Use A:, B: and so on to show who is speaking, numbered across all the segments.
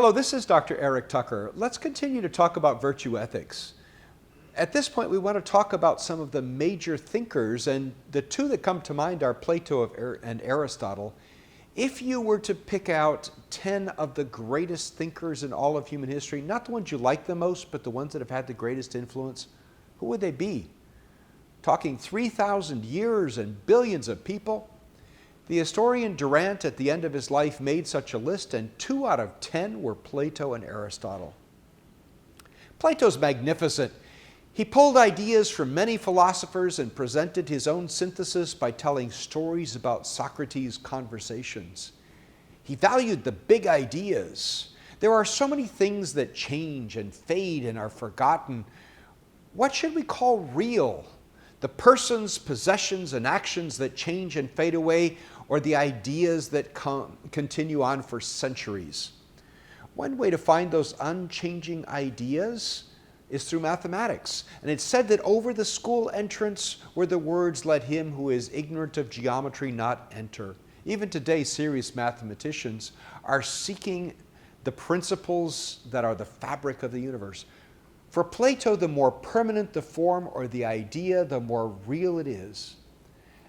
A: Hello, this is Dr. Eric Tucker. Let's continue to talk about virtue ethics. At this point, we want to talk about some of the major thinkers, and the two that come to mind are Plato and Aristotle. If you were to pick out 10 of the greatest thinkers in all of human history, not the ones you like the most, but the ones that have had the greatest influence, who would they be? Talking 3,000 years and billions of people? The historian Durant, at the end of his life, made such a list, and 2 out of 10 were Plato and Aristotle. Plato's magnificent. He pulled ideas from many philosophers and presented his own synthesis by telling stories about Socrates' conversations. He valued the big ideas. There are so many things that change and fade and are forgotten. What should we call real? The persons, possessions, and actions that change and fade away, or the ideas that continue on for centuries? One way to find those unchanging ideas is through mathematics. And it's said that over the school entrance were the words, "Let him who is ignorant of geometry not enter." Even today, serious mathematicians are seeking the principles that are the fabric of the universe. For Plato, the more permanent the form or the idea, the more real it is.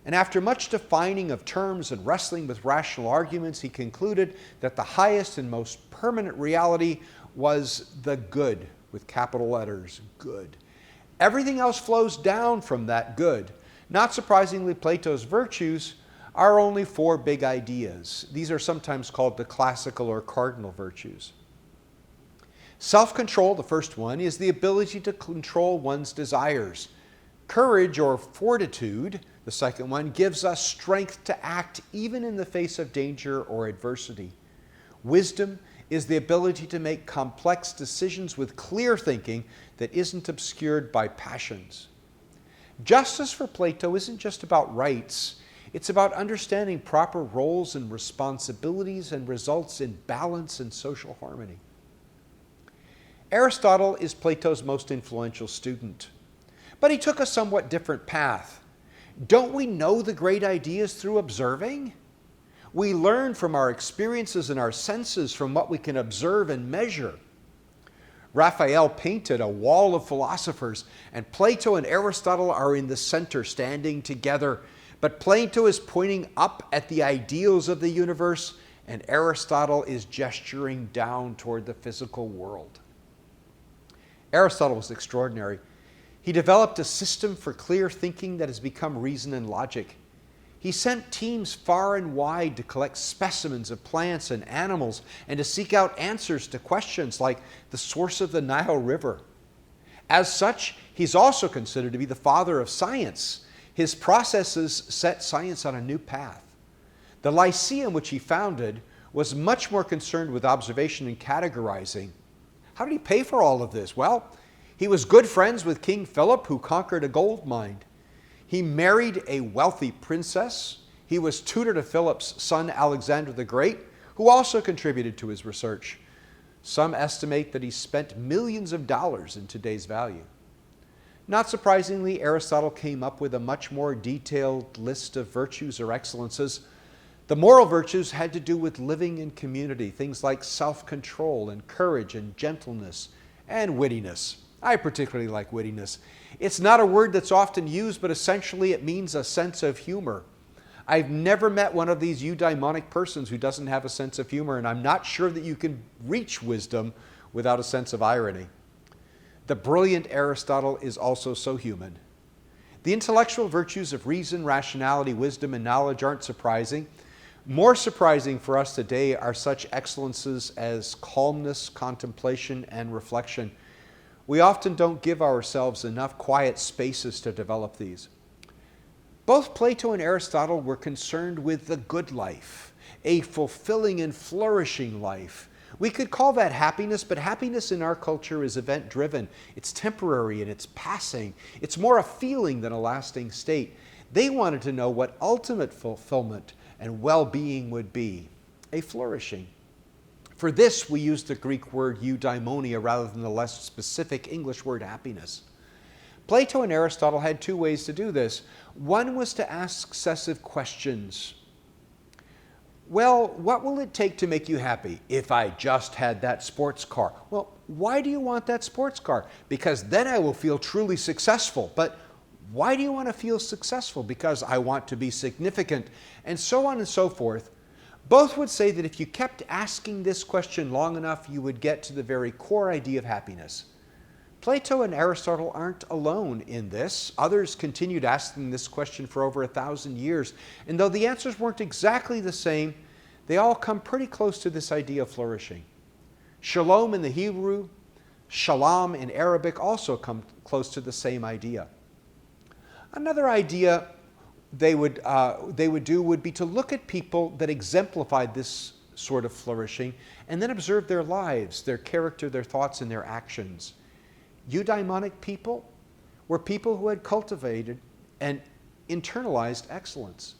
A: And after much defining of terms and wrestling with rational arguments, he concluded that the highest and most permanent reality was the good, with capital letters, good. Everything else flows down from that good. Not surprisingly, Plato's virtues are only 4 big ideas. These are sometimes called the classical or cardinal virtues. Self-control, the first one, is the ability to control one's desires. Courage or fortitude, the second one, gives us strength to act even in the face of danger or adversity. Wisdom is the ability to make complex decisions with clear thinking that isn't obscured by passions. Justice for Plato isn't just about rights. It's about understanding proper roles and responsibilities and results in balance and social harmony. Aristotle is Plato's most influential student, but he took a somewhat different path. Don't we know the great ideas through observing? We learn from our experiences and our senses, from what we can observe and measure. Raphael painted a wall of philosophers, and Plato and Aristotle are in the center, standing together. But Plato is pointing up at the ideals of the universe, and Aristotle is gesturing down toward the physical world. Aristotle was extraordinary. He developed a system for clear thinking that has become reason and logic. He sent teams far and wide to collect specimens of plants and animals and to seek out answers to questions like the source of the Nile River. As such, he's also considered to be the father of science. His processes set science on a new path. The Lyceum, which he founded, was much more concerned with observation and categorizing. How did he pay for all of this? Well, he was good friends with King Philip, who conquered a gold mine. He married a wealthy princess. He was tutor to Philip's son, Alexander the Great, who also contributed to his research. Some estimate that he spent millions of dollars in today's value. Not surprisingly, Aristotle came up with a much more detailed list of virtues or excellences. The moral virtues had to do with living in community, things like self-control and courage and gentleness and wittiness. I particularly like wittiness. It's not a word that's often used, but essentially it means a sense of humor. I've never met one of these eudaimonic persons who doesn't have a sense of humor, and I'm not sure that you can reach wisdom without a sense of irony. The brilliant Aristotle is also so human. The intellectual virtues of reason, rationality, wisdom, and knowledge aren't surprising. More surprising for us today are such excellences as calmness, contemplation, and reflection. We often don't give ourselves enough quiet spaces to develop these. Both Plato and Aristotle were concerned with the good life, a fulfilling and flourishing life. We could call that happiness, but happiness in our culture is event-driven. It's temporary and it's passing. It's more a feeling than a lasting state. They wanted to know what ultimate fulfillment and well-being would be, a flourishing. For this, we use the Greek word eudaimonia rather than the less specific English word happiness. Plato and Aristotle had 2 ways to do this. One was to ask successive questions. Well, what will it take to make you happy? If I just had that sports car. Well, why do you want that sports car? Because then I will feel truly successful. But why do you want to feel successful? Because I want to be significant, and so on and so forth. Both would say that if you kept asking this question long enough, you would get to the very core idea of happiness. Plato and Aristotle aren't alone in this. Others continued asking this question for over 1,000 years. And though the answers weren't exactly the same, they all come pretty close to this idea of flourishing. Shalom in the Hebrew, shalom in Arabic also come close to the same idea. Another idea they would do would be to look at people that exemplified this sort of flourishing and then observe their lives, their character, their thoughts, and their actions. Eudaimonic people were people who had cultivated and internalized excellence.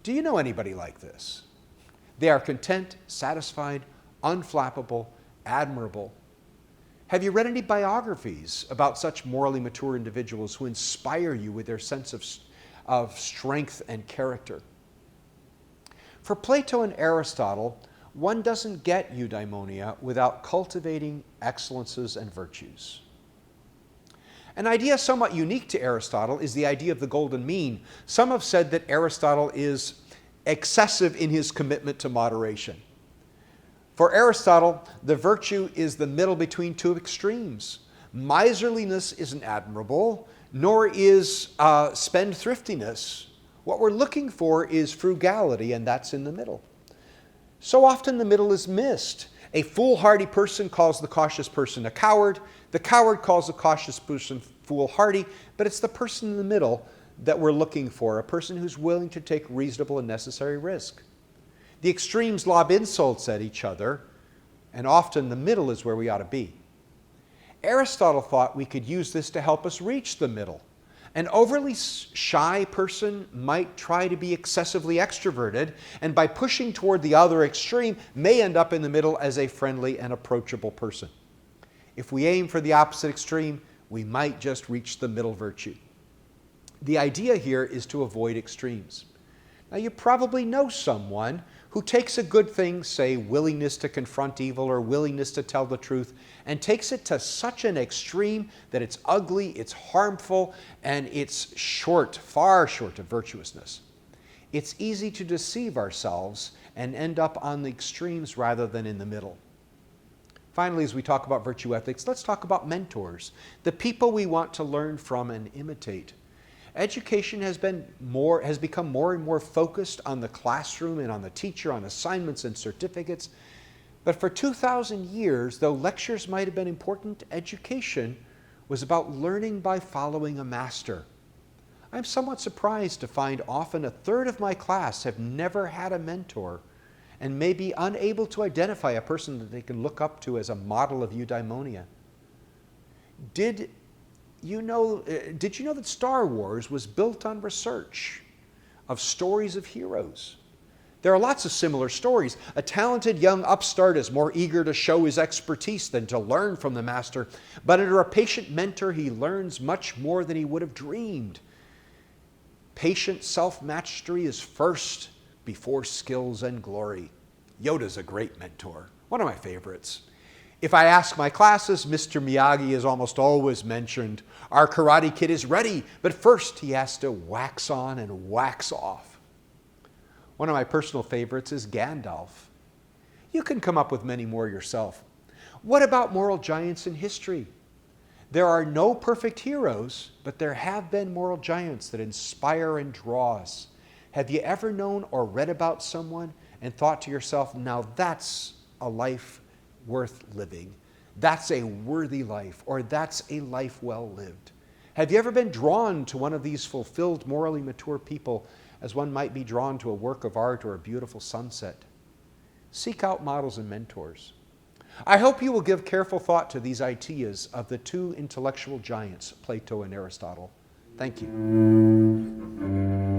A: Do you know anybody like this? They are content, satisfied, unflappable, admirable. Have you read any biographies about such morally mature individuals who inspire you with their sense of strength and character? For Plato and Aristotle, one doesn't get eudaimonia without cultivating excellences and virtues. An idea somewhat unique to Aristotle is the idea of the golden mean. Some have said that Aristotle is excessive in his commitment to moderation. For Aristotle, the virtue is the middle between two extremes. Miserliness isn't admirable, nor is spendthriftiness. What we're looking for is frugality, and that's in the middle. So often the middle is missed. A foolhardy person calls the cautious person a coward. The coward calls the cautious person foolhardy, but it's the person in the middle that we're looking for, a person who's willing to take reasonable and necessary risk. The extremes lob insults at each other, and often the middle is where we ought to be. Aristotle thought we could use this to help us reach the middle. An overly shy person might try to be excessively extroverted, and by pushing toward the other extreme, may end up in the middle as a friendly and approachable person. If we aim for the opposite extreme, we might just reach the middle virtue. The idea here is to avoid extremes. Now, you probably know someone who takes a good thing, say willingness to confront evil or willingness to tell the truth, and takes it to such an extreme that it's ugly, it's harmful, and it's short, far short of virtuousness. It's easy to deceive ourselves and end up on the extremes rather than in the middle. Finally, as we talk about virtue ethics, let's talk about mentors, the people we want to learn from and imitate. Education has become more and more focused on the classroom and on the teacher, on assignments and certificates. But for 2,000 years, though lectures might have been important, education was about learning by following a master. I'm somewhat surprised to find often a third of my class have never had a mentor and may be unable to identify a person that they can look up to as a model of eudaimonia. Did you know that Star Wars was built on research of stories of heroes? There are lots of similar stories. A talented young upstart is more eager to show his expertise than to learn from the master, but under a patient mentor, he learns much more than he would have dreamed. Patient self-mastery is first before skills and glory. Yoda's a great mentor, one of my favorites. If I ask my classes, Mr. Miyagi is almost always mentioned. Our Karate Kid is ready, but first he has to wax on and wax off. One of my personal favorites is Gandalf. You can come up with many more yourself. What about moral giants in history? There are no perfect heroes, but there have been moral giants that inspire and draw us. Have you ever known or read about someone and thought to yourself, now that's a life worth living. That's a worthy life, or that's a life well lived. Have you ever been drawn to one of these fulfilled, morally mature people as one might be drawn to a work of art or a beautiful sunset? Seek out models and mentors. I hope you will give careful thought to these ideas of the two intellectual giants, Plato and Aristotle. Thank you.